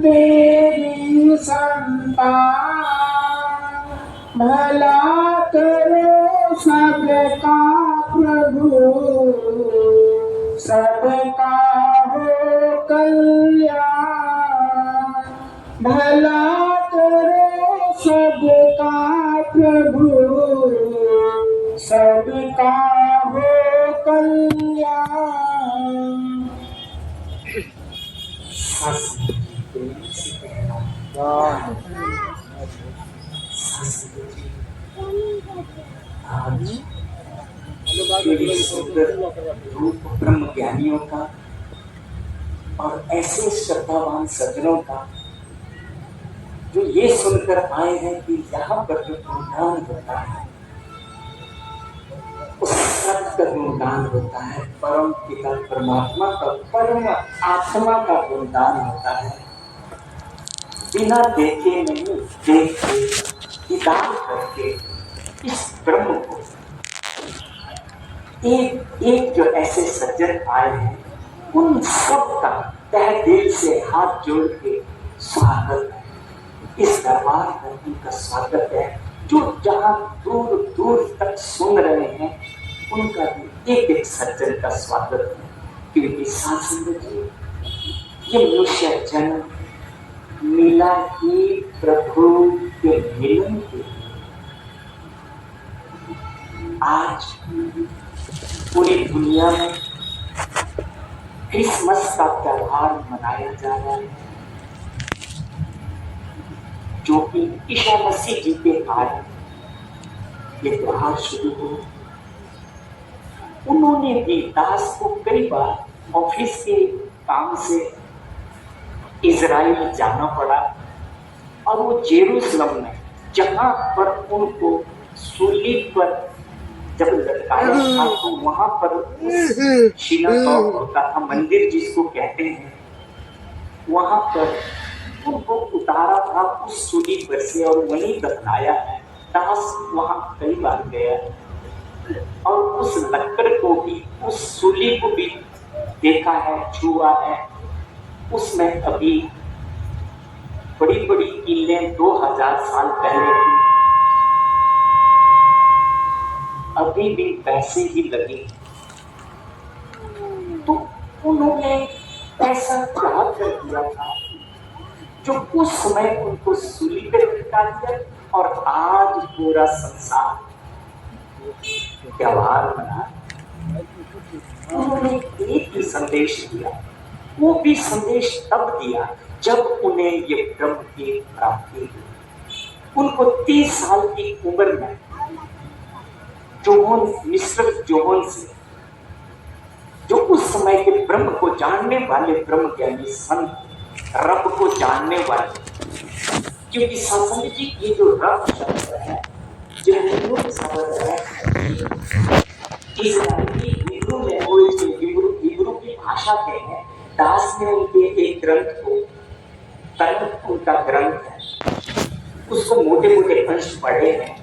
तेरी संतान, भला करो सबका प्रभु, सबका हो कल्याण। भला करो सबका प्रभु, सबका हो कल्याण। रूप ब्रह्म ज्ञानियों का और ऐसे श्रद्धावान सज्जनों का जो ये सुनकर आए हैं कि यहाँ पर जो गुणगान होता है उस सत्य का गुणगान होता है, परम पिता परमात्मा का, परम आत्मा का गुणगान होता है। बिना देखे नहीं, देख के दीदार करके इस ब्रह्म को एक जो ऐसे सज्जन आए हैं उन सब का तहे दिल से हाथ जोड़ के स्वागत है। इस दरबार में उनका स्वागत है। जो जहां दूर दूर तक सुन रहे हैं उनका भी एक एक सज्जन का स्वागत है। क्योंकि साथ ये मनुष्य जन्म मिला ही प्रभु के मिलन के। आज पूरी दुनिया में क्रिसमस का त्योहार मनाया जा रहा है, जो कि ईसा मसीह जी के आज ये त्योहार शुरू हुआ। उन्होंने भी दास को कई बार ऑफिस के काम से इजराइल जाना पड़ा और वो जेरूसलम में जहां पर उनको सूली पर जब लटकाया था तो वहां पर सिनागॉग होता था, मंदिर जिसको कहते हैं, वहां पर उनको उतारा था उस सूली पर से और वहीं दफनाया है। दास वहां कई बार गया और उस लकड़ को भी, उस सूली को भी देखा है, छुआ है। उसमें अभी बड़ी बड़ी कीलें 2000 साल पहले की अभी भी वैसे ही लगी। तो उन्होंने ऐसा क्या कर दिया था जो उस समय उनको सूली पे लटका दिया और आज पूरा संसार त्योहार मना। उन्होंने एक ही संदेश दिया, वो भी संदेश तब दिया जब उन्हें ये ब्रह्म की प्राप्ति हुई। उनको 30 साल की उम्र में मिस्टर जोहन से, जो उस समय के ब्रह्म को जानने वाले ब्रह्म ज्ञानी संत, रब को जानने वाले, क्योंकि सत्संग जी ये जो रब शब्द है, जो हिब्रू शब्द है, इस्राएली हिब्रू लैंग्वेज में हिब्रू की भाषा के हैं। दास ने उनके एक ग्रंथ को, उनका ग्रंथ है, उसको मोटे मोटे अंश पढ़े हैं।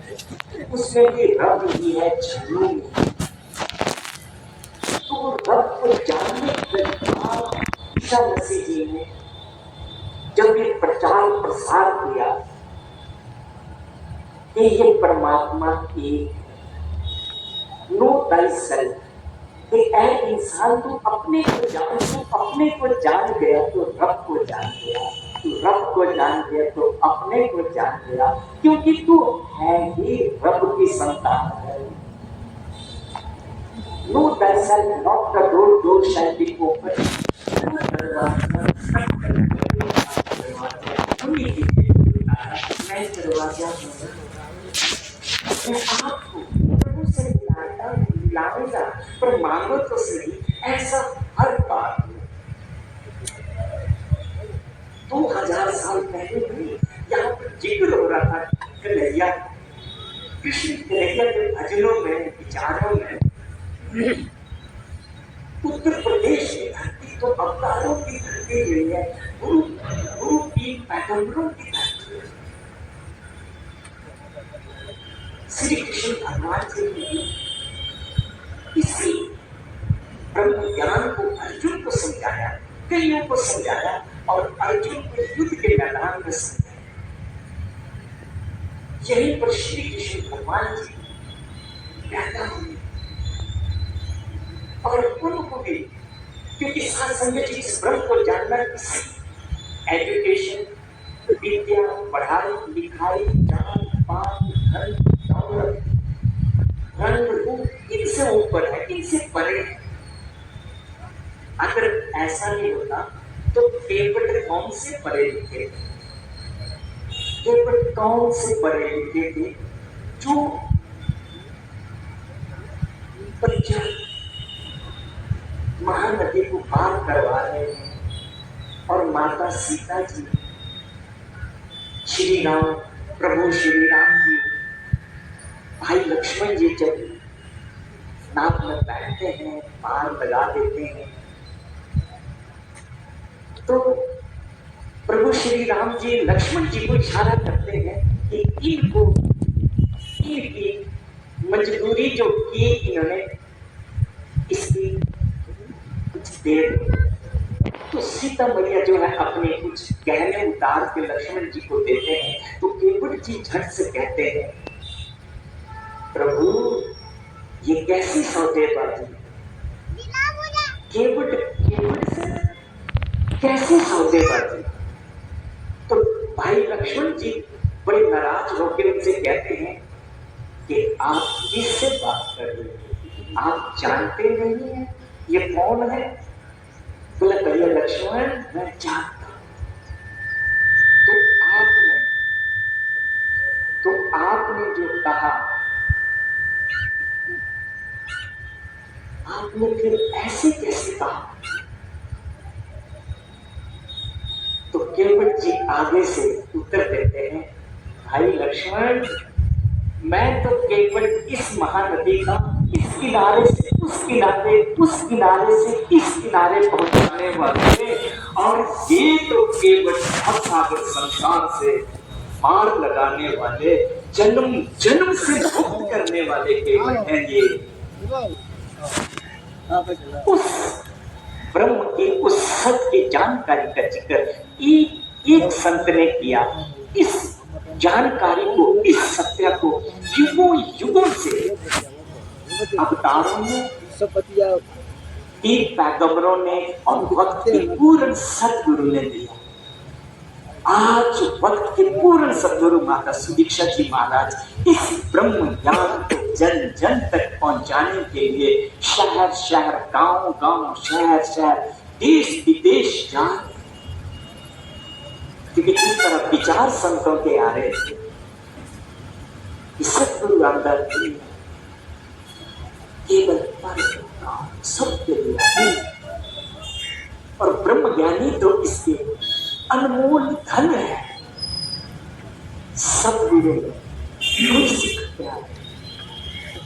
उसमें भी रब ही है, झन्नू में। तो रब को जानने के बाद ईसा मसीह जी ने जब ये प्रचार प्रसार किया कि ये परमात्मा की नो thyself, कि ऐ इंसान तू अपने को जान, तू अपने को जान गया तो रब को जान गया, तू रब को जान गया तो अपने को जान गया, क्योंकि तू है ही रब की संतान है। Know thyself, not the door shall be open. मैं दरवाजा मैं आपको प्रभु से लाऊंगा, पर मांगो तो सही। ऐसा हर बात 2000 साल पहले भी यहाँ पर जिक्र हो रहा था। कन्हैया, कृष्ण कन्हैया के भजनों में, विचारों में उत्तर प्रदेश की धरती तो अवतारों की धरती हुई है, गुरु की पैगंबरों की धरती है। श्री कृष्ण भगवान से इसी ब्रह्म ज्ञान को अर्जुन को समझाया, कईयों को समझाया, और अर्जुन को युद्ध के मैदान में से यहीं पर श्री कृष्ण भगवान जी पैदा हुए और उनको भी, क्योंकि साथ संगत जी इस ब्रह्म को जानना किसी एजुकेशन, विद्या, पढ़ाई लिखाई, जान पान, धन दौलत, रंग रूप, इनसे ऊपर है, इनसे परे है। अगर ऐसा नहीं होता तो केवट कौन से पढ़े लिखे, केवट कौन से पढ़े लिखे थे जो परिचय महानदी को पार करवा रहे हैं। और माता सीता जी, श्री राम, प्रभु श्री राम जी, भाई लक्ष्मण जी जब नाव में बैठते हैं, पार लगा देते हैं, तो प्रभु श्री राम जी लक्ष्मण जी को इशारा करते हैं कि इनको इनकी मजबूरी जो की इन्होंने, इसकी कुछ देर। तो सीता मैया जो है अपने कुछ गहने उतार के लक्ष्मण जी को देते हैं। तो केवट जी झट से कहते हैं, प्रभु ये कैसी सौदेबाजी, केवट से कैसे सौदेबाजी। तो भाई लक्ष्मण जी बड़े नाराज होकर उनसे कहते हैं कि आप किससे बात कर रहे हैं, आप जानते नहीं हैं ये कौन है। बोला भैया लक्ष्मण मैं जानता हूं। तो आपने जो कहा, आपने फिर ऐसे कैसे कहा। तो केवट जी आगे से उत्तर देते हैं, भाई लक्ष्मण मैं तो केवल इस महानदी का इस किनारे से उस किनारे, उस किनारे से इस किनारे पहुंचाने वाले, और ये तो केवल सागर संसार से पार लगाने वाले, जन्म जन्म से मुक्त करने वाले केवल हैं ये। उस ब्रह्म की, उस सत्य की जानकारी का जिक्र एक संत ने किया। इस जानकारी को, इस सत्य को युगों युगों से अवतारों ने, तीन पैगंबरों ने और वक्त के पूर्ण सदगुरु ने दिया। आज वक्त के पूर्ण सदगुरु माता सुदीक्षा जी महाराज इस ब्रह्म ज्ञान को जन जन तक पहुंचाने के लिए शहर शहर, गांव गांव, शहर शहर, देश विदेश जा, क्योंकि जिस तरह विचार संतों के आ रहे थे, सतगुरु रामदास जी केवल सबके लिए, और ब्रह्म ज्ञानी तो इसके अनमोल धन है। सतगुरु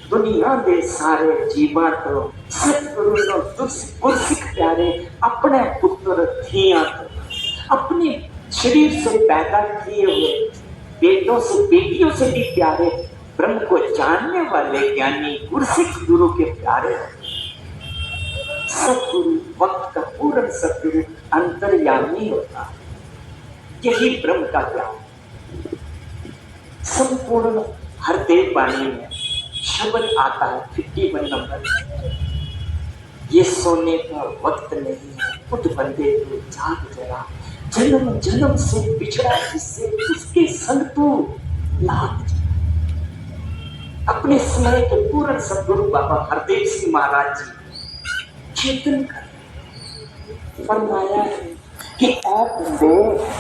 दुनिया दे सारे जीवा तो सतगुरु नो गुरसिख प्यारे, अपने पुत्र थियां तो अपने शरीर से पैदा किए हुए बेटों से बेटियों से भी प्यारे, ब्रह्म को जानने वाले ज्ञानी गुरसिख गुरु के प्यारे। सतगुरु वक्त का पूर्ण सतगुरु अंतर्यामी होता है। यही ब्रह्म का ज्ञान। संपूर्ण हरदेव वाणी में शब्द आता है 51 नंबर, ये सोने का वक्त नहीं है, उठ बंदे तो जाग जरा, जन्म जन्म से बिछड़ा जिससे उसके संग तू लाग जा। अपने समय के पूर्ण सदगुरु बाबा हरदेव सिंह महाराज जी चेतन कर फरमाया है कि आप बंदे,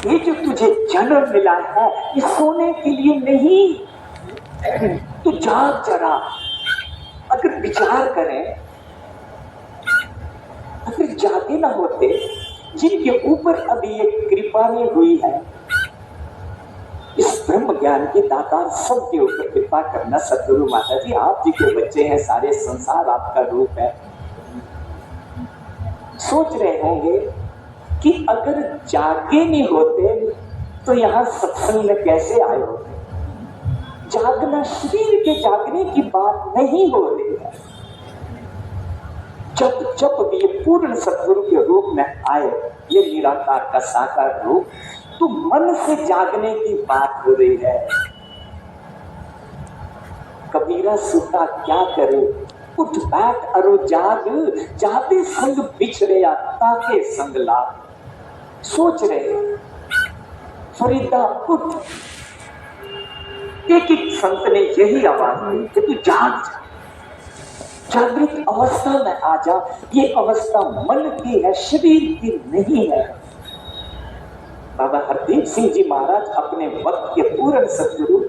ये जो तुझे जन्म मिला है ये सोने के लिए नहीं, तू जाग जरा। अगर विचार करें, अगर जागे ना होते, जिनके ऊपर अभी ये कृपा नहीं हुई है, इस ब्रह्म ज्ञान के दातार सबके ऊपर कृपा करना। सदगुरु माता जी आप जी के बच्चे हैं, सारे संसार आपका रूप है। सोच रहे होंगे कि अगर जागे नहीं होते तो यहां सत्संग में कैसे आए होते। जागना, शरीर के जागने की बात नहीं हो रही है, जब जब भी ये पूर्ण सतगुरु के रूप में आए, ये निराकार का साकार रूप, तो मन से जागने की बात हो रही है। कबीरा सुता क्या करे, उठ बैठ अरो जाग, जाते संग बिछड़े ताके संग लाग। सोच रहे फरीदा उठ। एक एक संत ने यही आवाज दी कि तू जाग जा, जागृत अवस्था में आ जा। ये अवस्था मन की है, शरीर की नहीं है। बाबा हरदीप सिंह जी महाराज अपने वक्त के पूर्ण सदगुरु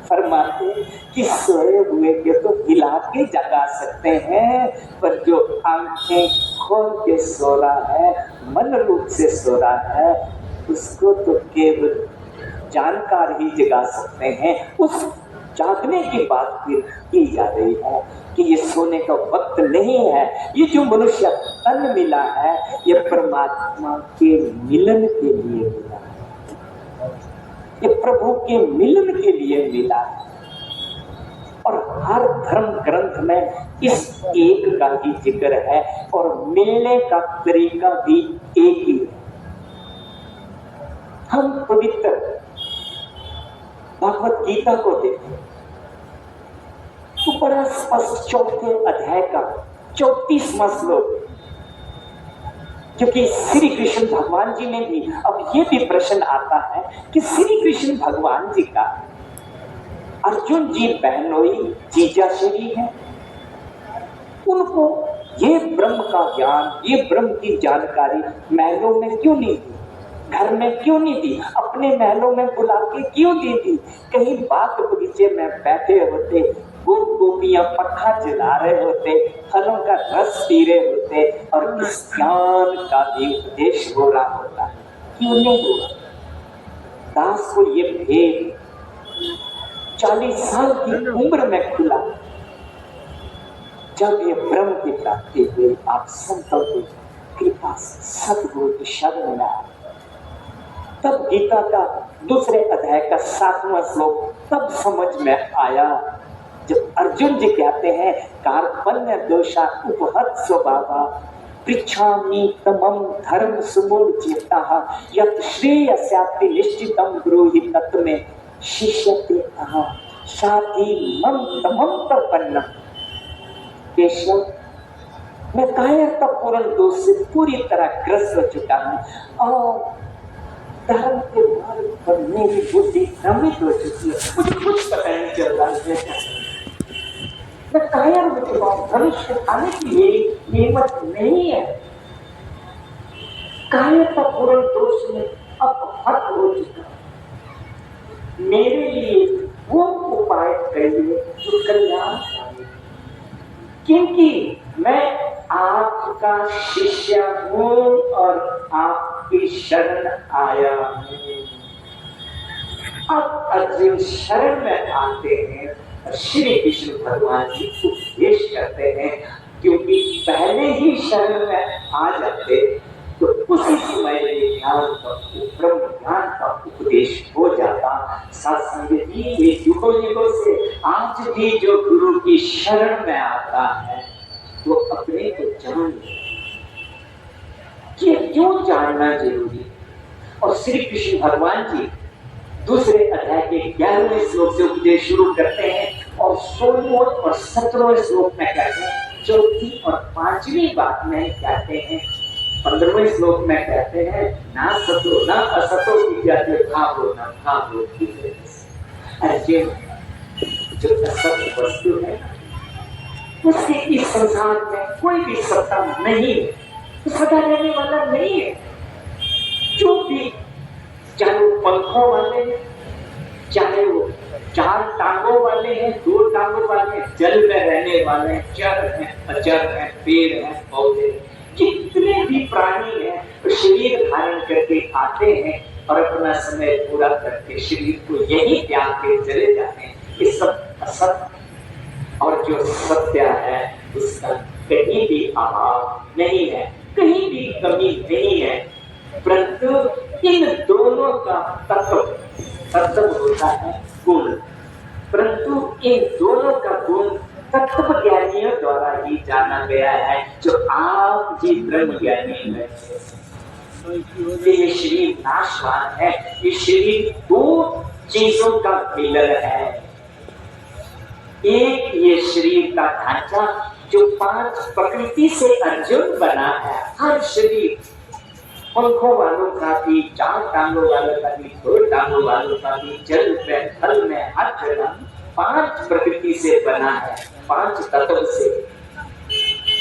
फरमाते कि सोए हुए के तो हिला के जगा सकते हैं, पर जो आंखें खोल के सो रहा है, मन रूप से सो रहा है, उसको तो केवल जानकार ही जगा सकते हैं। उस जागने की बात फिर की जा रही है कि ये सोने का वक्त नहीं है। ये जो मनुष्य तन मिला है, ये परमात्मा के मिलन के लिए मिला है, ये प्रभु के मिलन के लिए मिला है। और हर धर्म ग्रंथ में इस एक का ही जिक्र है और मिलने का तरीका भी एक ही है। हम पवित्र भगवत गीता को देखें तो बड़ा स्पष्ट चौथे अध्याय का 34वां श्लोक, क्योंकि श्री कृष्ण भगवान जी ने भी, अब ये भी प्रश्न आता है कि श्री कृष्ण भगवान जी का अर्जुन जी बहनोई जीजा श्री है, उनको ये ब्रह्म का ज्ञान, ये ब्रह्म की जानकारी महलों में क्यों नहीं दी, घर में क्यों नहीं दी, अपने महलों में बुला के क्यों दी थी? कहीं बाग बगीचे में बैठे होते, गोपियां पखा जला रहे होते, फलों का रस पी रहे होते और इस ज्ञान का भी उपदेश हो रहा होता, क्यों नहीं हुआ? दास को ये भेद 40 साल की उम्र में खुला। जब ये ब्रह्म की प्राप्ति हुई, आप संतों की कृपा से सतगुरु की शरण में आए, तब गीता का दूसरे अध्याय का 7वां श्लोक तब समझ में आया, जब अर्जुन जी कहते हैं कार्पण्य दोषा उपहत स्वभावा पृच्छामि तमं धर्म सुमूलचित्तः यत् श्रेयस्याति निश्चितं ब्रूहि तत्मे शिष्यते अहं साथी मम तमं प्रपन्नम्। केशव, मैं कायरता पूर्ण दोष से पूरी तरह ग्रस्त हो चुका हूँ और धर्म के मार्ग पर मेरी बुद्धि भ्रमित हो चुकी है, मुझे कुछ पता नहीं चल रहा है। मैं कायर हो चुका हूँ, भविष्य आने की मेरी हिम्मत नहीं है। कायरता पूर्ण दोष में अब हट हो चुका। मेरे लिए वो उपाय करिए जो कल्याण, क्योंकि मैं आपका शिष्य हूँ और आपकी शरण आया हूँ। अब अर्जुन शरण में आते हैं, श्री कृष्ण भगवान जी उपदेश करते हैं, क्योंकि पहले ही शरण में आ जाते तो उसी समय ज्ञान का, ब्रह्म ज्ञान का उपदेश हो जाता। सत्संग जी ये युगों युगों से आज भी जो गुरु की शरण में आता है वो अपने को जान कि क्यों जानना जरूरी। और श्री कृष्ण भगवान जी दूसरे अध्याय के 11वें श्लोक से उपदेश शुरू करते हैं और 16वें और 17वें श्लोक में कहते हैं, चौथी और 5वीं बात में कहते हैं, 15वें श्लोक में कहते हैं, ना सतो ना असतो विद्याते भावो न भावो। अर्जुन, जो असत वस्तु है उससे इस संसार में कोई भी सत्ता नहीं है, तो सदा रहने वाला नहीं है। जो भी, चाहे वो पंखों वाले हैं, चाहे वो 4 टांगों वाले हैं, 2 टांगों वाले हैं, जल में रहने वाले हैं, जड़ हैं, अजर हैं, पेड़ हैं, पौधे, जितने भी प्राणी हैं शरीर धारण करके आते हैं और अपना समय पूरा करके शरीर को यही त्याग के चले जाते हैं। ये सब असत, और जो सत्य है उसका कहीं भी अभाव नहीं है, कहीं भी कमी नहीं है, परंतु इन दोनों का तत्व होता है गुण, परंतु इन दोनों का गुण तत्व ज्ञानियों द्वारा ही जाना गया है, जो आप जी ब्रह्म ज्ञानी है। ये शरीर नाशवान है, ये शरीर दो चीजों का मिलन है। एक ये शरीर का ढांचा जो 5 प्रकृति से अर्जुन बना है। हर शरीर पंखों वालों का भी, 4 टांगों वालों का भी, 2 टांगों वालों का भी, जल में, थल में, हर जगह 5 प्रकृति से बना है, 5 तत्व से।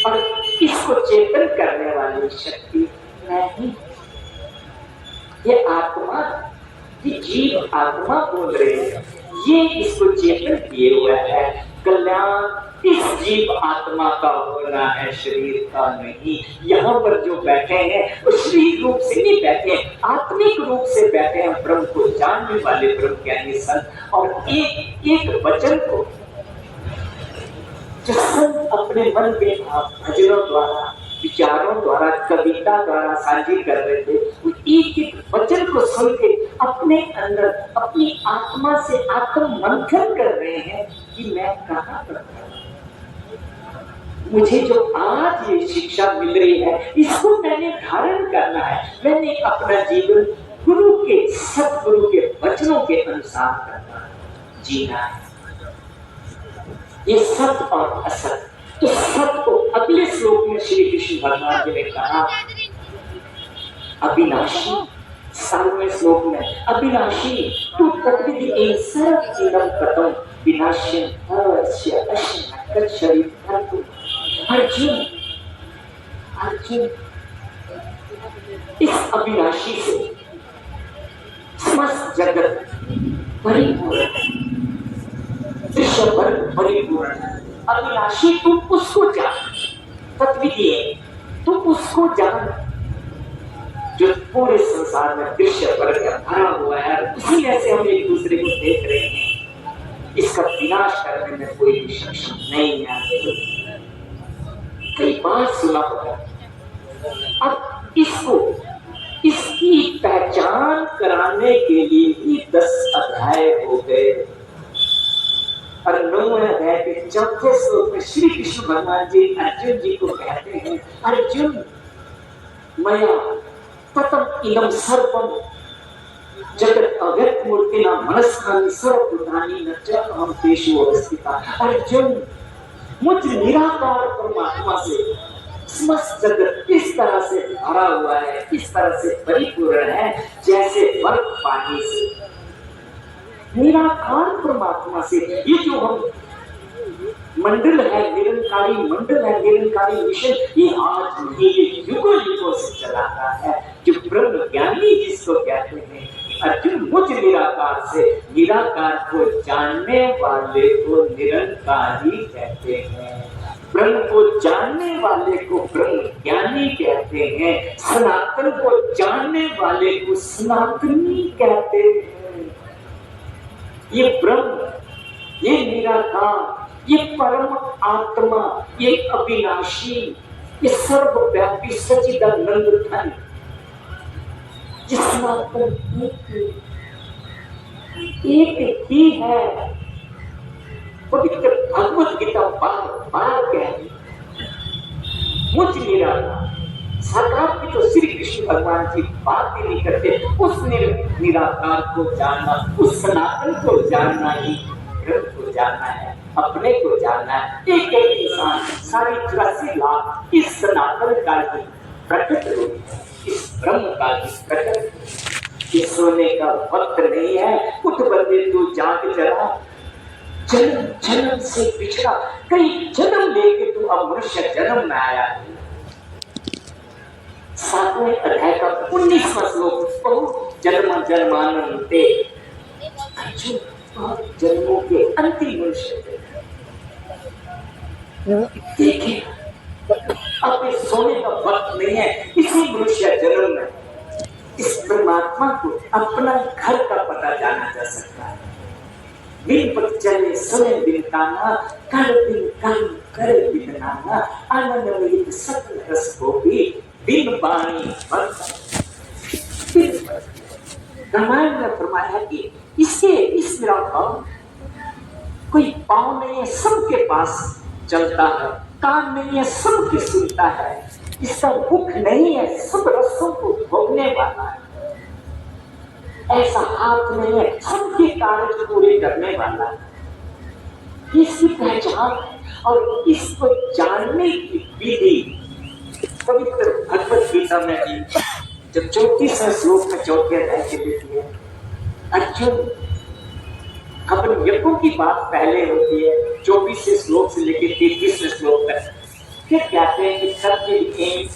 और इसको चेतन करने वाली शक्ति नहीं, ये आत्मा, ये जीव आत्मा बोल रही है, ये इसको चेतन किए हुआ है। कल्याण इस जीव आत्मा का होना है, शरीर का नहीं। यहाँ पर जो बैठे हैं वो शरीर रूप से नहीं बैठे, आत्मिक रूप से बैठे हैं, ब्रह्म को जानने वाले ब्रह्म ज्ञानी संत। और एक एक वचन को जो संत अपने मन के भजनों द्वारा, विचारों द्वारा, कविता द्वारा साझी कर रहे थे, वो एक एक वचन को सुन के अपने अंदर अपनी आत्मा से आत्म मंथन कर रहे हैं कि मैं कहाँ पर हूं। मुझे जो आज ये शिक्षा मिल रही है, इसको मैंने धारण करना है। मैंने अपना जीवन गुरु के, सतगुरु के वचनों के अनुसार करना है, जीना है। ये सत्य और असत, तो सत्य को अगले श्लोक में श्री कृष्ण भगवान जी ने कहा अविनाशी। 7वें श्लोक में अविनाशी तू तद्विधि सर्वं कथम विनाश्यं अवश्य अश्य शरीर धर्तु। अर्जुन, अर्जुन इस अविनाशी से समस्त जगत परिपूर्ण, विश्व भर परिपूर्ण। अविनाशी तुम उसको जान, तत्विधि तुम उसको जान जो पूरे संसार में विश्व भर का भरा हुआ है। उसी में से हम एक दूसरे को देख रहे हैं, इसका विनाश करने में कोई भी सक्षम नहीं है। कई बार सुना होगा। अब इसको, इसकी पहचान कराने के लिए ही 10 अध्याय हो गए। और 9वें अध्याय के 4थे श्लोक में श्री कृष्ण भगवान जी अर्जुन जी को कहते हैं, अर्जुन मया ततम इदम सर्वम जगत अव्यक्त मूर्तिना मनस्कानि सर्वभूतानि न च अहं तेषु अवस्थिता। अर्जुन मुझ निराकार परमात्मा से समस्त जगत इस तरह से भरा हुआ है, इस तरह से परिपूर्ण है जैसे बर्फ पानी से। निराकार परमात्मा से ये जो हम मंडल है, निरंकारी मंडल है, निरंकारी मिशन, ये आज नहीं, ये युगों युगों से चला रहा है। जो ब्रह्म ज्ञानी जिसको कहते हैं, अर्जुन मुझ निराकार से, निराकार को जानने वाले को निरंकारी कहते हैं, ब्रह्म को जानने वाले को ब्रह्म ज्ञानी कहते हैं, सनातन को जानने वाले को सनातनी कहते हैं। ये ब्रह्म, ये निराकार, ये परम आत्मा, ये अविनाशी, ये सर्वव्यापी सच्चिदानंद धन, जिसमें एक ही है। पवित्र भगवत गीता बार कहती मुझ निराकार। साकार की तो श्री कृष्ण भगवान जी बात ही नहीं करते। उस निराकार को जानना, उस सनातन को जानना ही ब्रह्म को जानना है, अपने को जानना है। एक एक इंसान 84 लाख इस सनातन का ही प्रकट रूप है, इस ब्रह्म का ही प्रकट। ये सोने का वक्त नहीं है, उठ बंदे तू जाग जरा। जन्म जन्म से पिछड़ा, कई जन्म लेके तू अब मनुष्य जन्म में आया है। 7वें अध्याय का 19वां श्लोक, बहुत जन्म जन्मानंते, जन्मों के अंतिम मनुष्य देखिए। अब इस सोने का वक्त नहीं है, इसी मनुष्य जन्म में इस परमात्मा को अपना घर का पता जाना जा सकता है। बिन पत चले सुने बिन काना, कर बिन काम कर बिन नाना, आनंद में सकल रस को भी बिन पानी रामायण में फरमाया कि इससे इस निराकार कोई पाँव नहीं है, सबके पास चलता है, कान नहीं है, सबकी सुनता है, इसका मुख नहीं है, सब रसों को भोगने वाला है, ऐसा हाथ नहीं है, सबके कार्य पूरे करने वाला है, इसकी पहचान है। और इसको जानने की विधि पवित्र भगवत गीता में भी जब 34वें श्लोक में 4वें अध्याय के लिखी है, अर्जुन अपन यज्ञों की बात पहले होती है 24वें श्लोक से लेकर 33वें श्लोक तक, फिर कहते हैं कि सत्य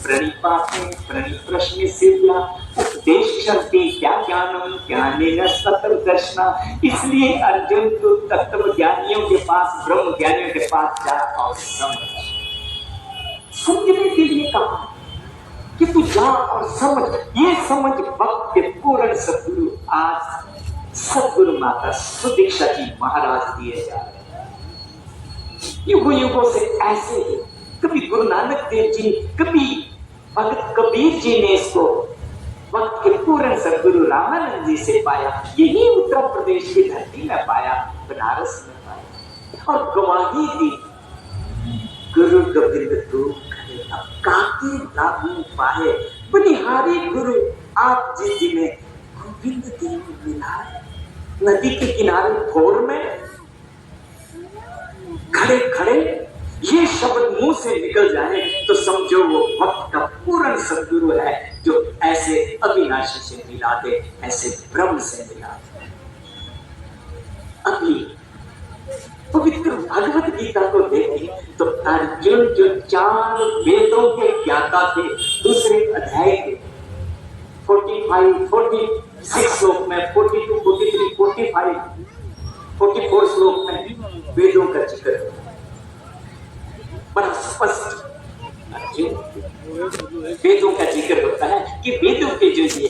प्रणिपाते प्रणिप्रश्न सिद्धा उपदेशन्ति क्या ज्ञानम ज्ञानेन सतर्दर्शना। इसलिए अर्जुन तो तत्व ज्ञानियों के पास, ब्रह्म ज्ञानियों के पास जा और समझने के लिए कहा कि तू जा और समझ। ये समझ भक्त के पूर्ण सद्गुरु आज सद्गुरु माता सुदीक्षा जी महाराज दिए जा रहे हैं। युगों युगों से ऐसे ही कभी गुरु नानक देव जी, कभी भगत कबीर जी ने इसको वक्त के पूर्ण सद्गुरु रामानंद जी से पाया, यही उत्तर प्रदेश की धरती में पाया, बनारस में पाया और गवाही दी। गुरु गोविंद तू काके लागू पाए, बनिहारी गुरु आप जी जी ने गोविंद देव मिलाए। नदी के किनारे भोर में खड़े खड़े ये शब्द मुंह से निकल जाए तो समझो वो भक्त का पूर्ण सद्गुरु है, जो ऐसे अविनाशी से मिला दे, ऐसे ब्रह्म से मिला दे। अभी पवित्र भगवत गीता को देखें तो अर्जुन जो 4 वेदों के ज्ञाता थे, दूसरे अध्याय के 45, 46 श्लोक में, 42, 43, 45, 44 श्लोक में वेदों का जिक्र है, बड़ा स्पष्ट वेदों का जिक्र होता है कि वेदों के जो ये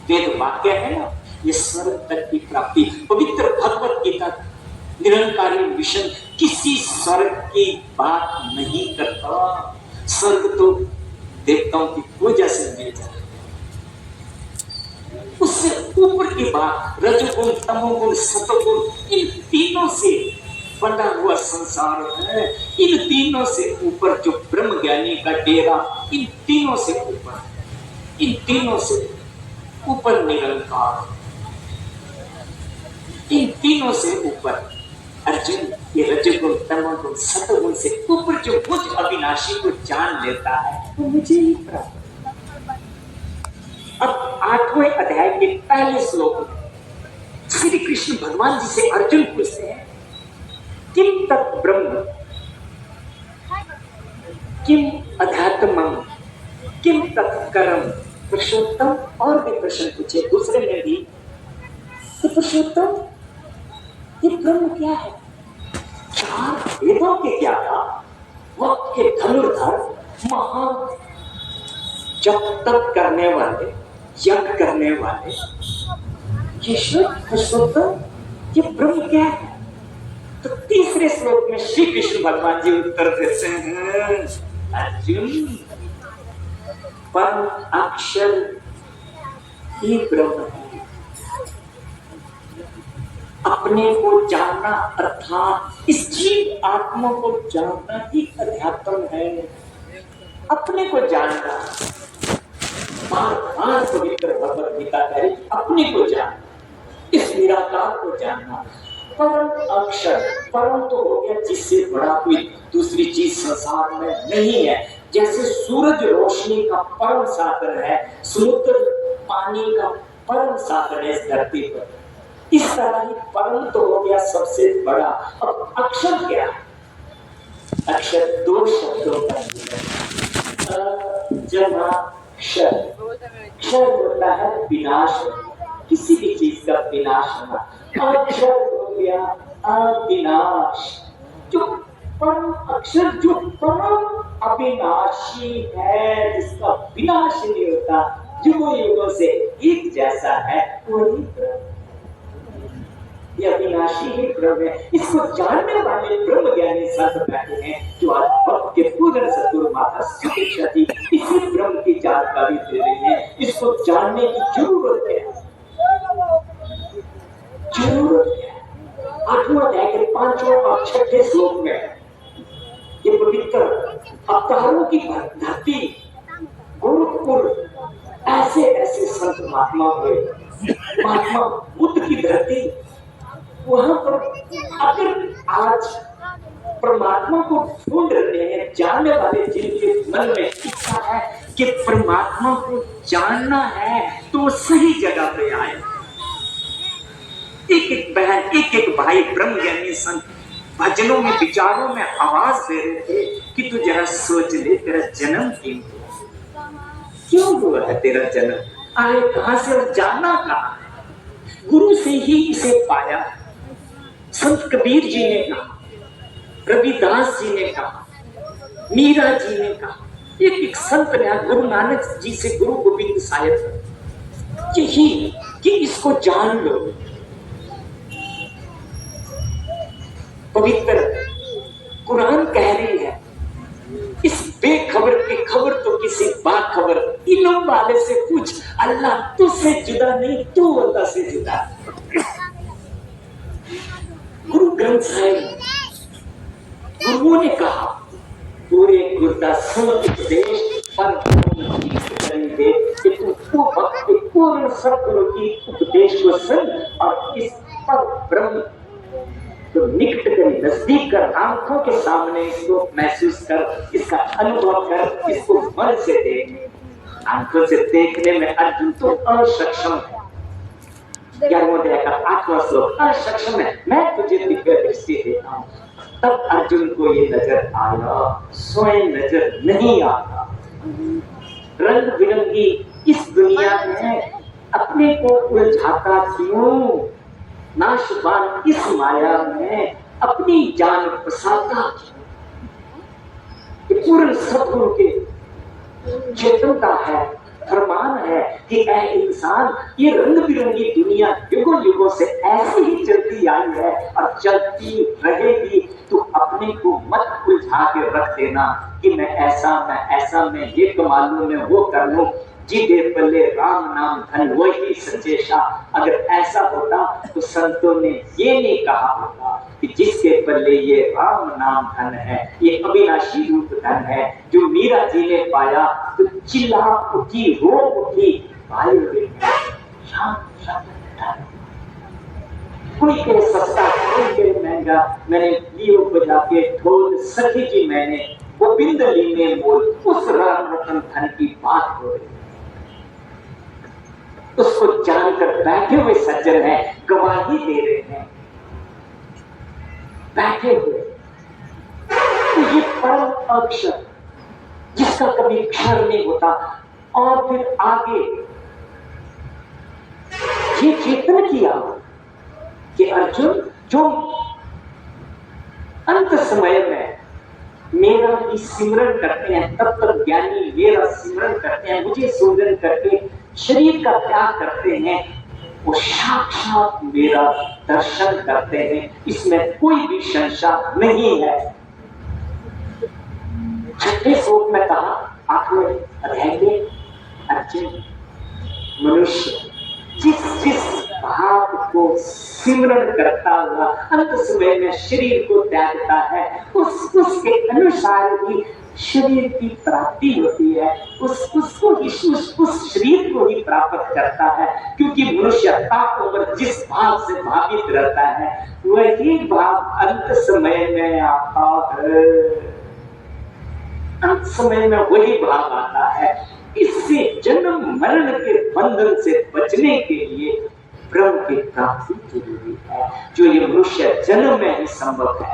वेद वाक्य है ना, ये स्वर्ग तक की प्राप्ति। पवित्र भगवत गीता निरंकारी मिशन किसी स्वर्ग की बात नहीं करता। स्वर्ग तो देवताओं की पूजा से मिल जाता है, उससे ऊपर की बात रजोगुण, तमोगुण, सतोगुण, इन तीनों से बना हुआ संसार है। इन तीनों से ऊपर जो ब्रह्म ज्ञानी का डेरा, इन तीनों से ऊपर, इन तीनों से ऊपर निरंकार, इन तीनों से ऊपर अर्जुन ये रजोगुण, तमोगुण, सतोगुण से ऊपर जो मुझ अविनाशी को जान लेता है वो मुझे ही प्राप्त। अब 8वें अध्याय के पहले श्लोक में श्री कृष्ण भगवान जी से अर्जुन पूछते हैं, किम तत् ब्रह्म किम अध्यात्मम किम तत् कर्म। पुरुषोत्तम और भी प्रश्न पूछे दूसरे में भी कि पुरुषोत्तम ये ब्रह्म क्या है? 4 वेदों के ज्ञाता, वक्त के धनुर्धर, महान जप तप करने वाले, यज्ञ करने वाले, ईश्वर पुरुषोत्तम ये ब्रह्म क्या है? तो तीसरे श्लोक में श्री कृष्ण भगवान जी उत्तर देते हैं, अर्जुन परम अक्षर ही ब्रह्म है। अपने को जानना अर्थात इस जीव आत्मा को जानना ही अध्यात्म है। अपने को जानना, बार बार पवित्र भगवत गीता कहे अपने को जानना, इस निराकार को जानना। परम अक्षर, परम तो हो गया जिससे बड़ा कोई दूसरी चीज संसार में नहीं है। जैसे सूरज रोशनी का परम साधन है, समुद्र पानी का परम साधन है इस धरती पर, इस तरह ही परम तो हो गया सबसे बड़ा। अब अक्षर क्या है? अक्षर 2 शब्दों का अक्षर। अक्षर होता है विनाश, किसी भी चीज का विनाश होना। अक्षर हो गया अविनाश, जो परम अक्षर, जो परम अविनाशी है, जिसका विनाश नहीं होता, युगों युगों से एक जैसा है, वही यह अविनाशी ही ब्रह्म है। इसको जानने वाले ब्रह्म ज्ञानी संत बैठे हैं, जो आज भक्त के पूर्ण सद्गुरु माता सुदीक्षा जी इसी ब्रह्म की जानकारी दे रहे हैं। इसको जानने की जरूरत है, जरूरत है। 8वां अध्याय के पांचवें और छठे श्लोक में ये पवित्र अवतारों की धरती गोरखपुर, ऐसे ऐसे संत महात्मा हुए, महात्मा बुद्ध की धरती, वहां पर अगर आज परमात्मा को ढूंढ रहे हैं, जानने वाले जिनके मन में इच्छा है कि परमात्मा को जानना है, तो सही जगह पे आए। एक एक बहन, एक एक भाई ब्रह्म ज्ञानी संत भजनों में, विचारों में आवाज दे रहे थे कि तू जरा सोच ले, तेरा जन्म क्यों हुआ है, तेरा जन्म आए कहां से और जाना कहां? गुरु से ही इसे पाया। संत कबीर जी ने कहा, रविदास जी ने कहा, मीरा जी ने कहा, एक एक संत ने, गुरु नानक जी से गुरु गोविंद साहिब, यही कि इसको जान लो। पवित्र कुरान कह रही है, इस बेखबर की खबर तो किसी बाखबर इल्म वाले से पूछ, अल्लाह तुझसे जुदा नहीं, तू अल्लाह से जुदा। गुरु ग्रंथ साहिब गुरुओं ने कहा, पूरे गुरदास उपदेश पर करेंगे कि तू वक्त पूर्ण सदगुरु की उपदेश को सुन और इस पर ब्रह्म तो निकट कर, नजदीक कर, आंखों के सामने इसको महसूस कर, इसका अनुभव कर, इसको मन से देख। आंखों से देखने में अर्जुन तो असक्षम है। 11वें अध्याय का 8वां श्लोक, असक्षम है, मैं तुझे दिव्य दृष्टि देता हूं। तब अर्जुन को ये नजर आया, स्वयं नजर नहीं आता। रंग बिरंगी इस दुनिया में अपने को उलझाता क्यों? नाशवान इस माया में अपनी जान फंसाता। पूर्ण सदगुरु के चेतनता है, फरमान है कि ऐ इंसान, ये रंग बिरंगी दुनिया युगों युगों से ऐसे ही चलती आई है और चलती रहेगी। तो अपने को मत उलझा के रख देना कि मैं ऐसा, मैं ये कमा लूं, मैं वो कर लूं, जिदे पल्ले राम नाम धन वही सच्चे शाह। अगर ऐसा होता तो संतों ने ये नहीं कहा होता कि जिसके पल्ले ये राम नाम धन है, ये अविनाशी रूप धन है, जो मीरा जी ने पाया तो चिल्ला उठी, रो उठी, भाई कोई के सस्ता, कोई के महंगा, मैंने लियो बजा के ढोल सखी जी, मैंने गोविंद लीने मोल, उस राम रतन धन की बात हो रही। उसको जानकर बैठे हुए सज्जन हैं, गवाही दे रहे हैं, बैठे हुए। तो ये परम अक्षर जिसका कभी क्षर नहीं होता, और फिर आगे ये चेतन किया कि अर्जुन, जो अंत समय में मेरा ही सिमरन करते हैं, तब तक ज्ञानी मेरा सिमरन करते हैं, मुझे सुमिरन करके शरीर का त्याग करते हैं, वो साक्षात मेरा दर्शन करते हैं, इसमें कोई भी संशय नहीं है। छठे श्लोक में कहा, 8वें अध्याय में, अर्जुन मनुष्य जिस भाव को सिमरन करता हुआ अंत समय में शरीर को त्यागता है, उसके अनुसार ही शरीर की प्राप्ति होती है, उसको ही, उस शरीर को ही प्राप्त करता है। क्योंकि मनुष्य ताकवर जिस भाव से भावित रहता है, वही भाव अंत समय में आता है। अंत समय में वही भाव आता है। इससे जन्म मरण के बंधन से बचने के लिए ब्रह्म की प्राप्ति जरूरी है, जो ये मनुष्य जन्म में ही संभव है।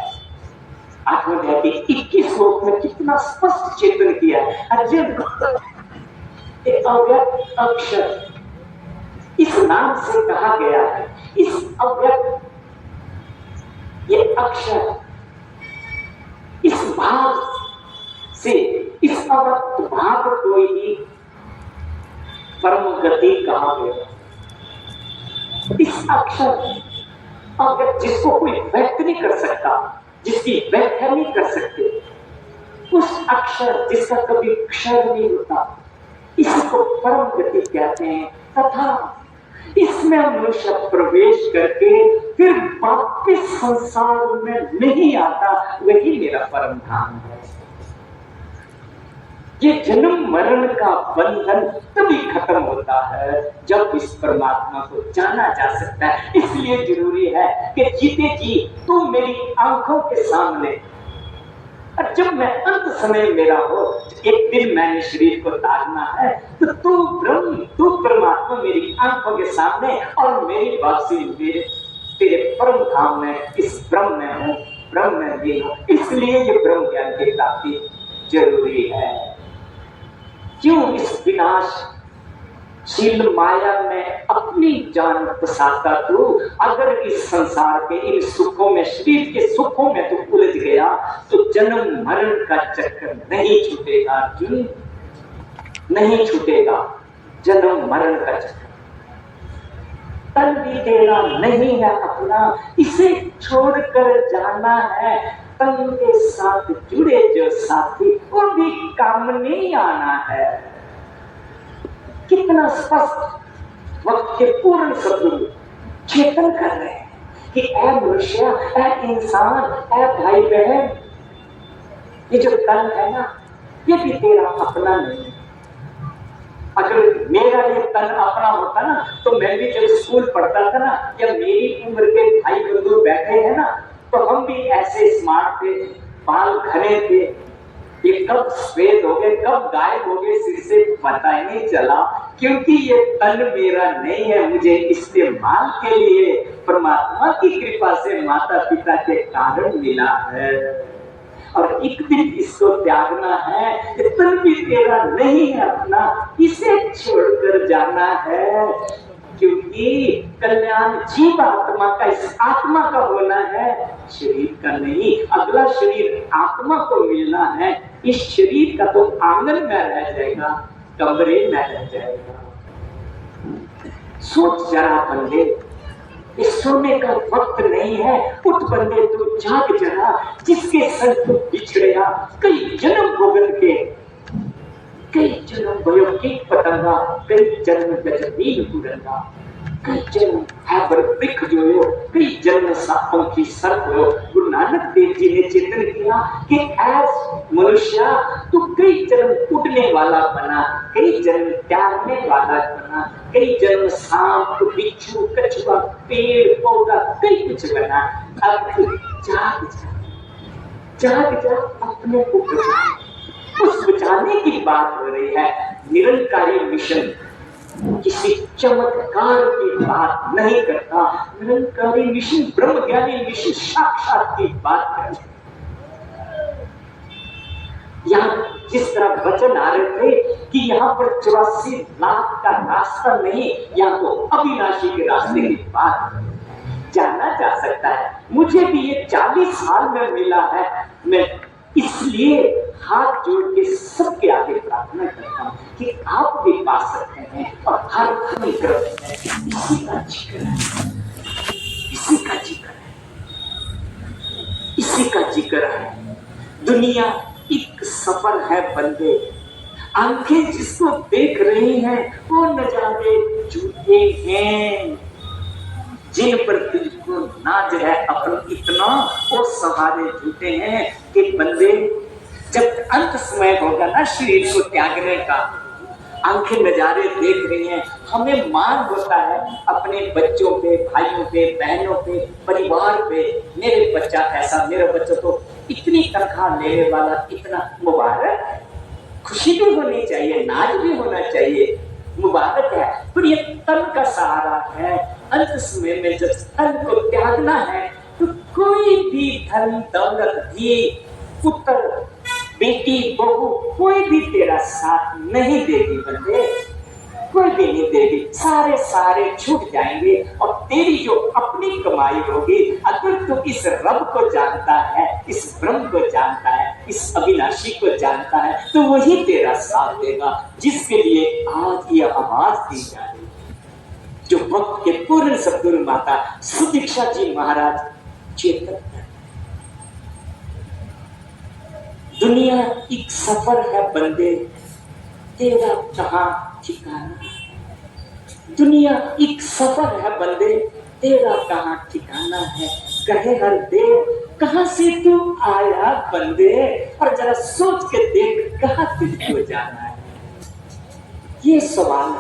8वें अध्याय के 21 श्लोक में कितना स्पष्ट चित्रण किया है। अर्जुन, एक अव्यक्त अक्षर इस नाम से कहा गया है। इस अव्यक्त, ये अक्षर, इस भाव से, इस अव्यक्त भाव को ही परम गति कहा गया। इस अक्षर अव्यक्त, जिसको कोई व्यक्त नहीं कर सकता, जिसकी व्याख्या नहीं कर सकते, उस अक्षर जिसका कभी क्षर नहीं होता, इसको परम गति कहते हैं। तथा इसमें मनुष्य प्रवेश करके फिर वापिस संसार में नहीं आता, वही मेरा परम धाम है। ये जन्म मरण का बंधन तभी खत्म होता है जब इस परमात्मा को जाना जा सकता है। इसलिए जरूरी है कि जीते जी तू मेरी आंखों के सामने, और जब मैं अंत समय मेरा हो, एक दिन मैंने शरीर को त्यागना है, तो तू ब्रह्म, तू परमात्मा मेरी आंखों के सामने और मेरी वापसी मेरे तेरे परम धाम में, इस ब्रह्म में हूं, ब्रह्म में भी हूं। इसलिए ये ब्रह्म ज्ञान की प्राप्ति जरूरी है। क्यों इस विनाशशील माया में अपनी जान फंसाता तू? अगर इस संसार के इन सुखों में, शरीर के सुखों में तू उलझ गया तो जन्म मरण का चक्कर नहीं छूटेगा अर्जुन, नहीं छूटेगा जन्म मरण का चक्कर। तन भी तेरा नहीं है अपना, इसे छोड़कर जाना है। तन के साथ जुड़े जो साथी, वो भी काम नहीं आना है। कितना स्पष्ट वक्त के पूर्ण सदगुरु चेतन कर रहे हैं कि ऐ मनुष्य, ऐ इंसान, ऐ भाई बहन, ये जो तन है ना, ये भी तेरा अपना नहीं है। अगर मेरा ये तन अपना होता ना, तो मैं भी जब स्कूल पढ़ता था ना, या मेरी उम्र के भाई बंधु बैठे हैं ना, तो हम भी ऐसे स्मार्ट थे, बाल घने थे, ये कब सफेद हो गए, कब गायब हो गए सिर से पता ही नहीं चला। क्योंकि ये तन मेरा नहीं है, मुझे इस्तेमाल के लिए परमात्मा की कृपा से माता पिता के कारण मिला है, और एक दिन इसको त्यागना है। तन भी तेरा नहीं है अपना, इसे छोड़कर जाना है। क्योंकि कल्याण जीव आत्मा का, इस आत्मा का होना है, शरीर का नहीं। अगला शरीर आत्मा को मिलना है। इस शरीर का तो आंगन में रह जाएगा, कमरे में रह जाएगा। सोच जरा बंदे, इस सोने का वक्त नहीं है। उठ बंदे, तू जाग जरा, जिसके संग तू बिछड़ेगा कई जन्म भोगन के, कई जन्म भयो की पतंगा, कई जन्म गजबीन कुरंगा, कई जन्म हैबर वृक्ष जोयो, कई जन्म सांपों की सर्प हो। गुरु नानक देव जी ने चिंतन किया कि ऐस मनुष्य तू कई जन्म उड़ने वाला बना, कई जन्म त्यागने वाला बना, कई जन्म सांप, बिच्छू, कछुआ, पेड़ पौधा, कई कुछ बना। अब तू जाग जा, जाग जा, अपने को बचा। उस बचाने की बात हो रही है। निरंकारी मिशन किसी चमत्कार की बात नहीं करता। निरंकारी मिशन, ब्रह्म ज्ञानी मिशन साक्षात की बात करता। यहाँ जिस तरह वचन आ रहे थे कि यहाँ पर 84 लाख का रास्ता नहीं, यहाँ तो अविनाशी के रास्ते की बात जाना जा सकता है। मुझे भी ये 40 साल में मिला है। मैं इसलिए हाथ जोड़ के सबके आगे प्रार्थना करता हूँ कि आप भी पा सकते हैं, और हर कोई ग्रस्त है। इसी का जिक्र है, इसी का जिक्र है, इसी का जिक्र है। दुनिया एक सफर है बंदे, आंखें जिसको देख रही हैं वो नजारे झूठे हैं। जिन पर तुझको नाज है अपन इतना, वो सहारे झूठे हैं कि बंदे जब अंत समय होगा ना शरीर को त्यागने का, आंखें नजारे देख रही हैं। हमें मान होता है अपने बच्चों पे, भाइयों पे, बहनों पे, परिवार पे। मेरे बच्चा ऐसा, मेरा बच्चा तो इतनी तनख्वाह लेने वाला, इतना मुबारक। खुशी भी होनी चाहिए, नाज भी होना चाहिए, मुबारक है। पर ये तन का सहारा है। अंत समय में जब तन को त्यागना है तो कोई भी धन दौलत भी, पुत्र बेटी बहू, कोई भी तेरा साथ नहीं देगी बंदे, कोई भी नहीं देगी। सारे सारे छूट जाएंगे, और तेरी जो अपनी कमाई होगी, अगर तू इस रब को जानता है, इस ब्रह्म को जानता है, इस अविनाशी को जानता है, तो वही तेरा साथ देगा। जिसके लिए आज यह आवाज दी जा रही, जो वक्त के पूर्ण सद्गुरु माता सुदीक्षा जी महाराज चेतन है। दुनिया एक सफर है बंदे, तेरा कहां ठिकाना। दुनिया एक सफर है बंदे, तेरा कहाँ ठिकाना है, कहे हर देव कहाँ से तू आया बंदे, और जरा सोच के देख कहाँ तुझको जाना है। ये सवाल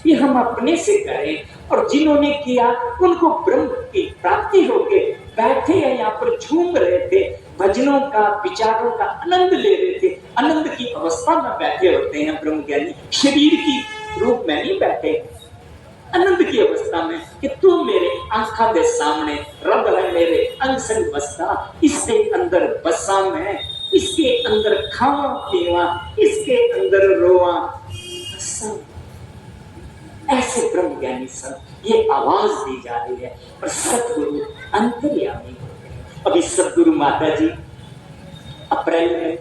ये हम अपने से करें, और जिन्होंने किया उनको ब्रह्म की प्राप्ति हो गए, बैठे हैं यहाँ पर झूम रहे थे, भजनों का विचारों का आनंद ले रहे थे, आनंद की अवस्था में बैठे होते हैं ब्रह्म ज्ञानी, शरीर की रूप में नहीं बैठे, आनंद की अवस्था में कि तू मेरे आंखों के सामने रब है, मेरे अंग संग बसता, इसके अंदर बसा मैं, इसके अंदर खावा पीवा, इसके अंदर रोआ बसा। ऐसे ब्रह्म ज्ञानी संत ये आवाज दी जा रही है, और सतगुरु अंतर्यामी होते हैं। अभी सतगुरु माता जी अप्रैल में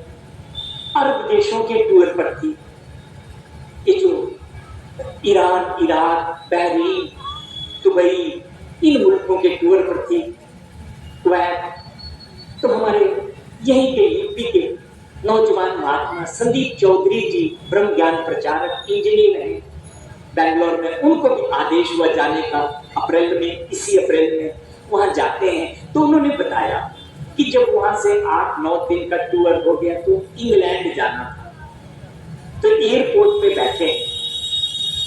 अरब देशों के टूर पर थी, ये जो ईरान, इराक, बहरीन, दुबई, इन मुल्कों के टूर पर थी, कुवैत, तो हमारे यहीं के यूपी के नौजवान महात्मा संदीप चौधरी जी ब्रह्म ज्ञान प्रचारक इंजीनियर हैं बैंगलोर में, उनको भी आदेश हुआ जाने का अप्रैल में, इसी अप्रैल में वहां जाते हैं। तो उन्होंने बताया कि जब वहां से 8-9 दिन का टूर हो गया तो इंग्लैंड जाना था, तो एयरपोर्ट पे बैठे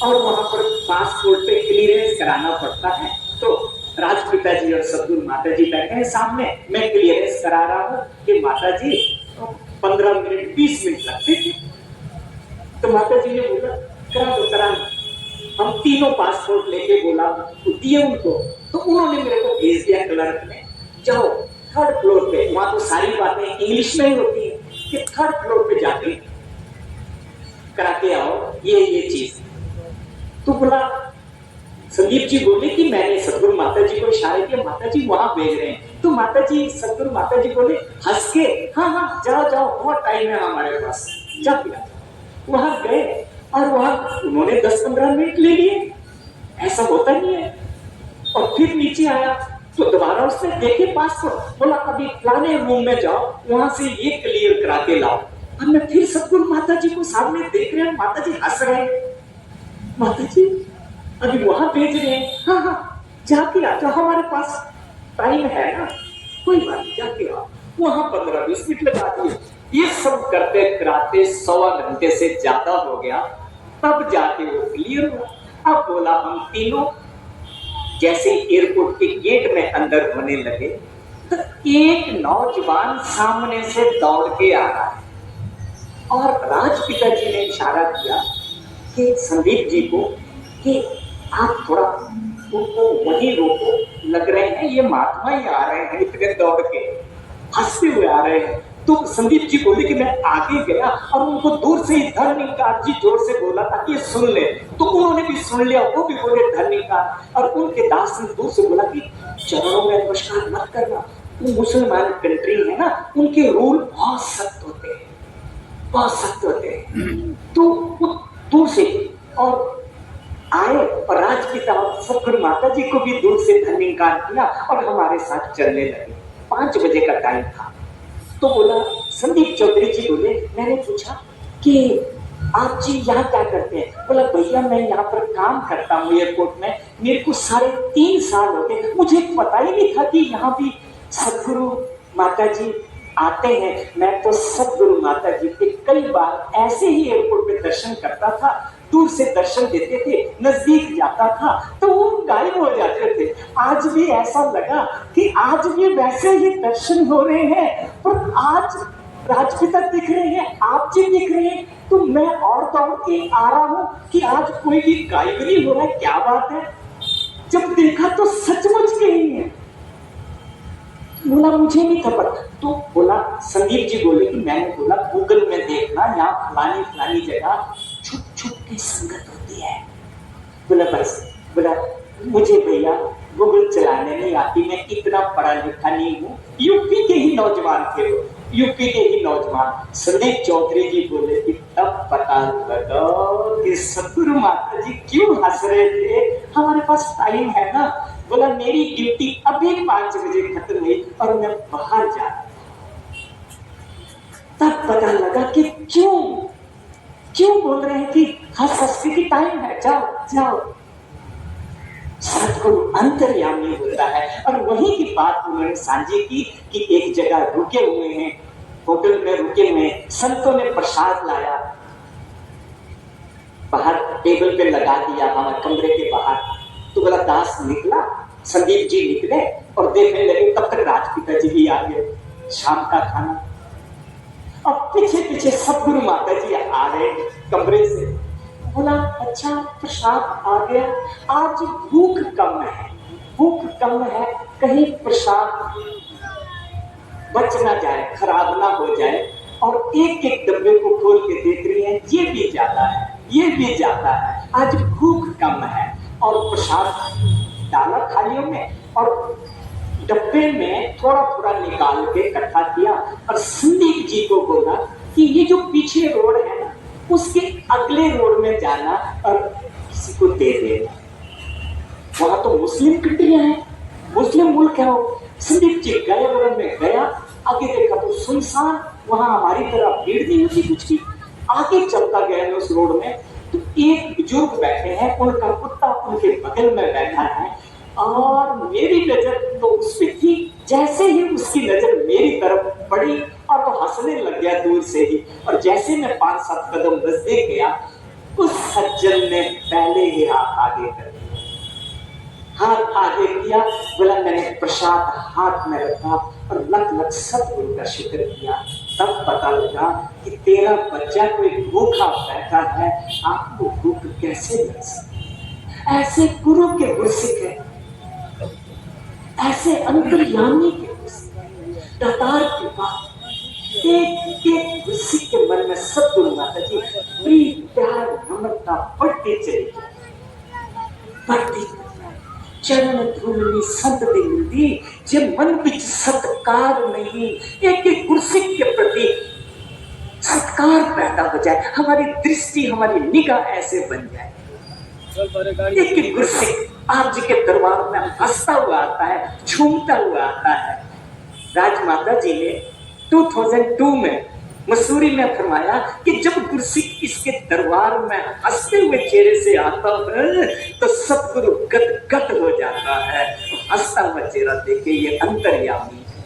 और वहां पर पासपोर्ट पे क्लियरेंस कराना पड़ता है, तो राजपिता जी और सतगुरु माता जी बैठे हैं सामने, मैं क्लियरेंस करा रहा हूँ कि माता जी 15 मिनट 20 मिनट लगते थे। तो माता जी ने बोला करा दो करा दो, हम तीनों पासपोर्ट लेके बोला तो दिए उनको, तो उन्होंने मेरे को भेज दिया क्लर्क ने, जाओ 3rd फ्लोर पे, वहां तो सारी बातें इंग्लिश में ही होती है, कि 3rd फ्लोर पे जाके करा के आओ ये चीज। तो बोला संदीप जी बोले कि मैंने सतगुरु माता जी को इशारा किया, माता जी वहां भेज रहे हैं, तो माता जी सतगुरु माता जी बोले हंस के हाँ जाओ जाओ बहुत टाइम है हमारे पास, जा पिया। वहां गए और वहां उन्होंने 10-15 मिनट ले लिए, ऐसा होता नहीं है, और फिर नीचे आया तो दोबारा उसने देखे पासपोर्ट, बोला अभी फलाने रूम में जाओ, वहां से ये क्लियर करा के लाओ। अब मैं फिर सतगुरु माता जी को सामने देख रहे हैं, माता जी हंस रहे हैं, माता जी अभी वहां भेज रहे हैं, हाँ जाके आ जाओ, हमारे पास टाइम है ना, कोई बात नहीं जाके आओ। वहां 15-20 मिनट लगा दिए, ये सब करते कराते 1.25 घंटे से ज्यादा हो गया, तब जाके वो क्लियर हुआ। अब बोला हम तीनों जैसे एयरपोर्ट के गेट में अंदर होने लगे, तो एक नौजवान सामने से दौड़ के आ रहा है, और राजपिता जी ने इशारा किया कि संदीप जी को कि आप थोड़ा उनको वहीं रोको, लग रहे हैं ये महात्मा ही आ रहे हैं, इतने दौड़ के हंसते हुए आ रहे हैं। तो संदीप जी बोले कि मैं आगे गया और उनको दूर से ही धर्मनिकार जी जोर से बोला था कि सुन ले, तो उन्होंने भी सुन लिया, वो भी बोले धर्मनिकार, और उनके दास ने दूर से बोला कि चरणों में नमस्कार मत करना, वो मुसलमान कंट्री है ना, उनके रूल बहुत सख्त होते हैं, बहुत सख्त होते हैं। तो वो दूर से और आए और राजपिता सतगुरु माता जी को भी दूर से धन्यवाद किया और हमारे साथ चलने लगे। 5 बजे का टाइम था। तो बोला संदीप चौधरी जी बोले, मैंने पूछा कि आप जी यहाँ क्या करते हैं? बोला भैया मैं यहाँ पर काम करता हूँ एयरपोर्ट में, मेरे को 3.5 साल हो गए, मुझे पता ही नहीं था कि यहाँ भी सतगुरु माता जी आते हैं। मैं तो सतगुरु माता जी के कई बार ऐसे ही एयरपोर्ट पे दर्शन करता था, दूर से दर्शन देते थे, नजदीक जाता था तो वो गायब हो जाते थे। आज भी ऐसा लगा कि आज भी वैसे ही दर्शन हो रहे हैं, पर आज राजपिता दिख रहे हैं, आप जी दिख रहे हैं, तो मैं और दौड़ के आ रहा हूँ कि आज कोई भी गायब नहीं हो रहा है, क्या बात है? जब देखा तो सचमुच के ही है। बोला मुझे नहीं खबर। तो बोला संदीप जी बोले कि मैंने बोला गूगल में देखना, यहाँ फलानी फलानी जगह छुप छुप की संगत होती है। बोला बस, बोला मुझे भैया गूगल चलाने नहीं आती, मैं इतना पढ़ा लिखा नहीं हूँ। यूपी के ही नौजवान थे वो, यूपी के ही नौजवान। संदीप चौधरी जी बोले कि तब पता लगा कि सतगुरु माता जी क्यों हंस रहे थे, हमारे पास टाइम है ना। बोला मेरी ड्यूटी अभी 5 बजे खत्म हुई और मैं बाहर जा रहा। तब पता लगा कि क्यों बोल रहे हैं कि हंस हंस के टाइम है, जाओ जाओ। सदगुरु अंतर्यामी होता है। और वही की बात उन्होंने साझी की कि एक जगह रुके हुए हैं, होटल में रुके हुए हैं, संतों ने प्रसाद लाया, बाहर टेबल पे लगा दिया हमारे कमरे के बाहर। तो बोला दास निकला, संदीप जी निकले और देखने लगे, तब तक राजपिता जी भी आ गए, शाम का खाना। अब पीछे पीछे सदगुरु माता जी आ रहे कमरे से। बोला अच्छा प्रसाद आ गया, आज भूख कम है, भूख कम है, कहीं प्रसाद बच ना जाए, खराब ना हो जाए। और एक एक डब्बे को खोल के देख रही है, ये भी ज्यादा है, ये भी ज्यादा है, आज भूख कम है। और प्रसाद डाला थालियों में और डब्बे में थोड़ा थोड़ा निकाल के इकट्ठा किया और संदीप जी को बोला कि ये जो पीछे रोड है ना, उसके अगले रोड में जाना और किसी को दे देना। वहां तो मुस्लिम कंट्रियां हैं, मुस्लिम मुल्क है वो। संदीप जी गए, रोड में गया, आगे देखा तो सुनसान, वहां हमारी तरह भीड़ नहीं होती कुछ की। आगे चलता गया उस रोड में तो एक बुजुर्ग बैठे हैं, उनका कुत्ता उनके बगल में बैठा है और मेरी नजर तो उस पे थी। जैसे ही उसकी नजर मेरी तरफ पड़ी और वो हंसने लग गया दूर से ही। और जैसे मैं 5-7 कदम नजदीक गया, उस सज्जन ने पहले ही हाथ आगे कर दिया, हाथ आगे किया। बोला मैंने प्रसाद हाथ में रखा और लख लख सतगुरु का शुक्र किया। तब पता लगा कि तेरा बच्चा कोई भूखा बैठा है, आपको भूख कैसे लग सकती। ऐसे गुरु के गुरसिक है, ऐसे अंतर्यामी के गुरसिक, दातार के पास एक एक गुरसिक के मन में सतगुरु माता जी प्रीत प्यार नम्रता बढ़ती चली, बढ़ती चरण धूलनी संत दी मिलती, जे मन बिच सत्कार नहीं। एक एक गुरसिक के प्रति सत्कार पैदा हो जाए, हमारी दृष्टि हमारी निगाह ऐसे बन जाए। एक एक गुरसिक आप जी के दरबार में हंसता हुआ आता है, झूमता हुआ आता है। राजमाता जी ने 2002 में मसूरी में फरमाया कि जब गुरसिक इसके दरबार में हंसते हुए चेहरे से आता है तो सतगुरु गदगद हो जाता है। हंसता हुआ चेहरा देखे ये अंतर्यामी है,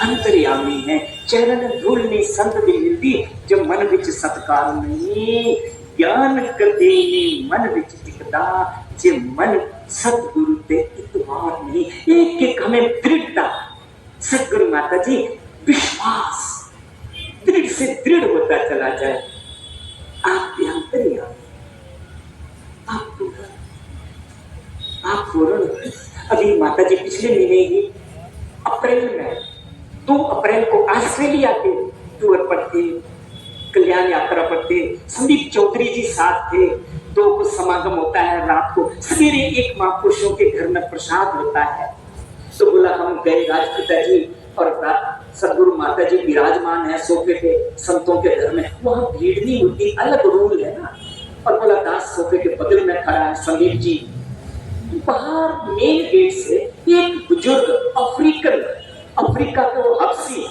अंतर्यामी है। चरण धूलनी संत दी मिलती, जो मन विच सत्कार नहीं। ज्ञान कदे मन विच टिकदा, जे मन सतगुरु ते इतबार नहीं। एक एक हमें दृढ़ता, सतगुरु माता जी विश्वास दृढ़ से दृढ़ होता चला जाए। आप भी अंतर्यामी, आप पूर्ण। अभी माता जी पिछले महीने ही अप्रैल में 2 अप्रैल को ऑस्ट्रेलिया के टूर पर थे, कल्याण यात्रा पर थे। संदीप चौधरी जी साथ थे। 2 को समागम होता है रात को, सवेरे एक महापुरुषों के घर में प्रसाद होता है। तो बोला हम गए, राजपिता जी और सदगुरु माता जी विराजमान है सोफे पे संतों के घर में, वहां भीड़ नहीं होती, अलग रूल है ना। और बोला दास सोफे के बगल में खड़ा है संदीप जी। बाहर मेन गेट से एक बुजुर्ग अफ्रीका को हबसी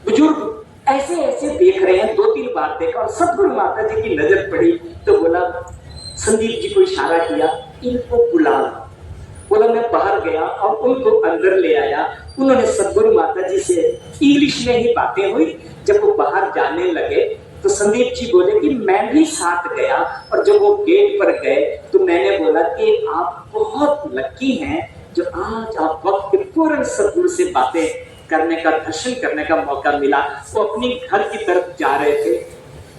बुजुर्ग ऐसे ऐसे देख रहे हैं। 2-3 बार देखा और सदगुरु माता जी की नजर पड़ी तो बोला, संदीप जी को इशारा किया, इनको बुला। बोला मैं बाहर गया और उनको अंदर ले आया। उन्होंने सदगुरु माता जी से इंग्लिश में ही बातें हुई। जब वो बाहर जाने लगे तो संदीप जी बोले कि मैं भी साथ गया। और जब वो गेट पर गए तो मैंने बोला कि आप बहुत लकी हैं जो आज आप वक्त के पूर्ण सदगुरु से बातें करने का, दर्शन करने का मौका मिला। वो अपनी घर की तरफ जा रहे थे,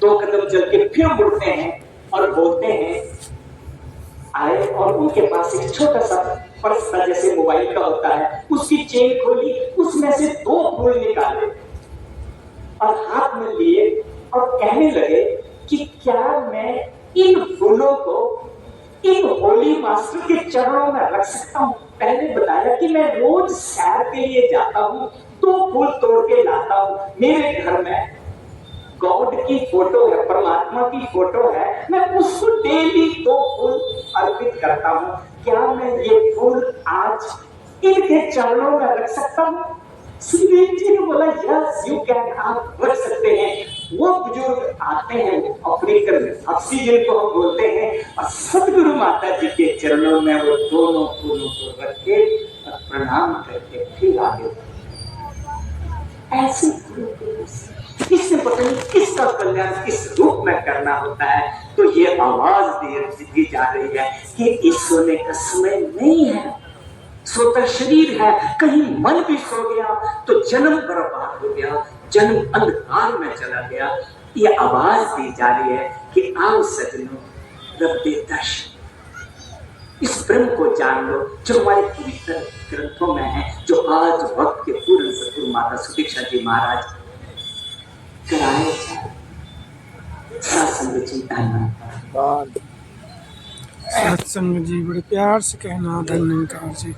2 कदम चल के फिर मुड़ते हैं और बोलते हैं, आए और उनके पास एक छोटा सा पर्स था जैसे मोबाइल का होता है, उसकी चेन खोली, उसमें से 2 फूल निकाले और हाथ में लिए और कहने लगे कि क्या मैं इन फूलों को इन होली मास्टर के चरणों में रख सकता हूँ। पहले बताया कि मैं रोज सैर के लिए जाता हूँ, 2 फूल तोड़ के लाता हूँ, मेरे घर में गॉड की फोटो है, परमात्मा की फोटो है, मैं उसको डेली 2 फूल अर्पित करता हूँ। क्या मैं ये फूल आज इनके चरणों में रख सकता हूँ? संदीप जी ने बोला यस यू कैन, आप रख सकते हैं। वो बुजुर्ग आते हैं, अफ्रीकन ऑक्सीजन को हम बोलते हैं, और सदगुरु माता जी के चरणों में वो दोनों फूलों को रख के और प्रणाम करके फिर आगे ऐसे इससे पता नहीं किसका कल्याण किस रूप में करना होता है। तो ये आवाज दी जा रही है कि इस सोने का समय नहीं है, सोता शरीर है। कहीं मन भी सो गया तो जन्म बर्बाद हो गया, जन्म अंधकार में चला गया। ये आवाज दी जा रही है कि आओ सजनों, रब दे दर्शन, इस ब्रह्म को जान लो जो हमारे पवित्र ग्रंथों में है, जो आज वक्त के पूर्ण सतगुरु माता सुदीक्षा जी महाराज कराए जाए सत्संग चिंतन। सत्संग जी बड़े प्यार से कहना, धन्यवाद जी।